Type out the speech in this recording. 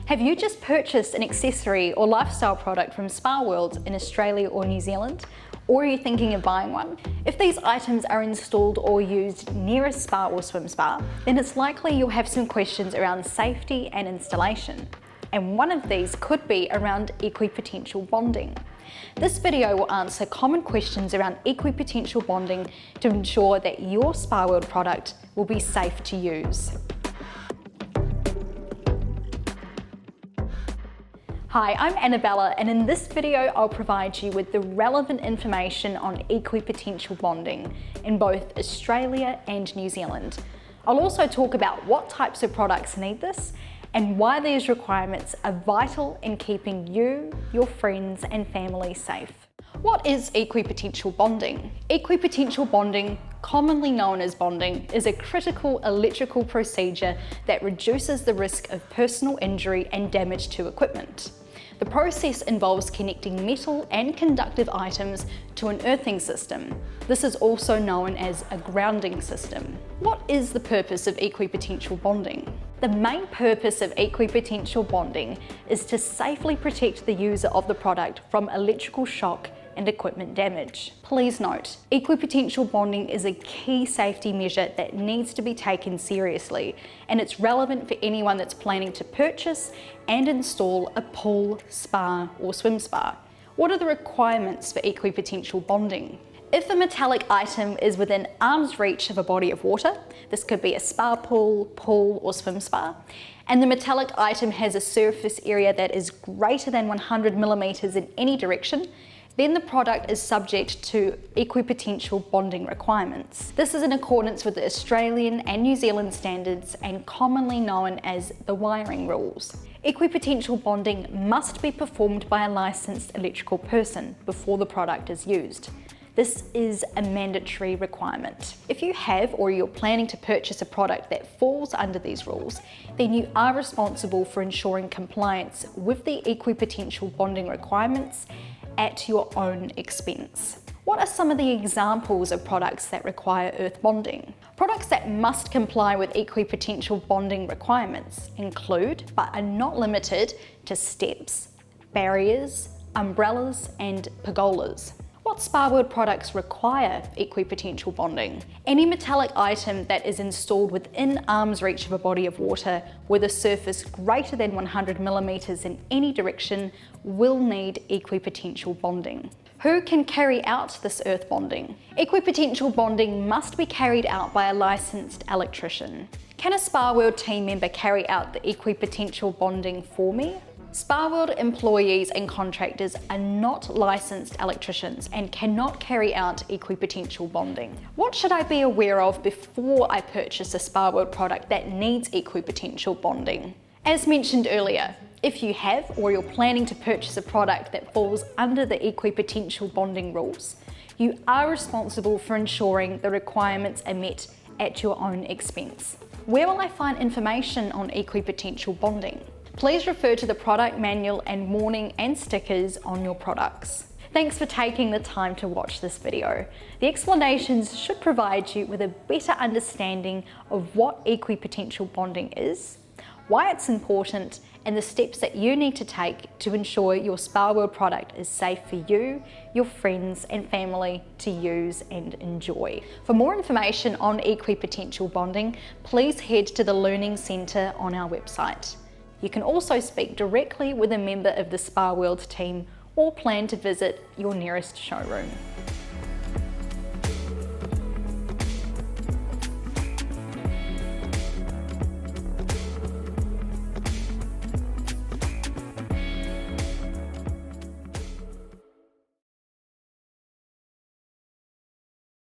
Have you just purchased an accessory or lifestyle product from Spa World in Australia or New Zealand? Or are you thinking of buying one? If these items are installed or used near a spa or swim spa, then it's likely you'll have some questions around safety and installation. And one of these could be around equipotential bonding. This video will answer common questions around equipotential bonding to ensure that your Spa World product will be safe to use. Hi, I'm Annabella, and in this video I'll provide you with the relevant information on equipotential bonding in both Australia and New Zealand. I'll also talk about what types of products need this and why these requirements are vital in keeping you, your friends and family safe. What is equipotential bonding? Equipotential bonding, commonly known as bonding, is a critical electrical procedure that reduces the risk of personal injury and damage to equipment. The process involves connecting metal and conductive items to an earthing system. This is also known as a grounding system. What is the purpose of equipotential bonding? The main purpose of equipotential bonding is to safely protect the user of the product from electrical shock and equipment damage. Please note, equipotential bonding is a key safety measure that needs to be taken seriously, and it's relevant for anyone that's planning to purchase and install a pool, spa or swim spa. What are the requirements for equipotential bonding? If a metallic item is within arm's reach of a body of water, this could be a spa pool or swim spa, and the metallic item has a surface area that is greater than 100 millimeters in any direction, then the product is subject to equipotential bonding requirements. This is in accordance with the Australian and New Zealand standards and commonly known as the wiring rules. Equipotential bonding must be performed by a licensed electrical person before the product is used. This is a mandatory requirement. If you have or you're planning to purchase a product that falls under these rules, then you are responsible for ensuring compliance with the equipotential bonding requirements at your own expense. What are some of the examples of products that require earth bonding? Products that must comply with equipotential bonding requirements include, but are not limited to, steps, barriers, umbrellas and pergolas. What Spa World products require equipotential bonding? Any metallic item that is installed within arm's reach of a body of water with a surface greater than 100 millimeters in any direction will need equipotential bonding. Who can carry out this earth bonding? Equipotential bonding must be carried out by a licensed electrician. Can a Spa World team member carry out the equipotential bonding for me? Spa World employees and contractors are not licensed electricians and cannot carry out equipotential bonding. What should I be aware of before I purchase a Spa World product that needs equipotential bonding? As mentioned earlier, if you have or you're planning to purchase a product that falls under the equipotential bonding rules, you are responsible for ensuring the requirements are met at your own expense. Where will I find information on equipotential bonding? Please refer to the product manual and warning and stickers on your products. Thanks for taking the time to watch this video. The explanations should provide you with a better understanding of what equipotential bonding is, why it's important, and the steps that you need to take to ensure your Spa World product is safe for you, your friends and family to use and enjoy. For more information on equipotential bonding, please head to the Learning Centre on our website. You can also speak directly with a member of the Spa World team or plan to visit your nearest showroom.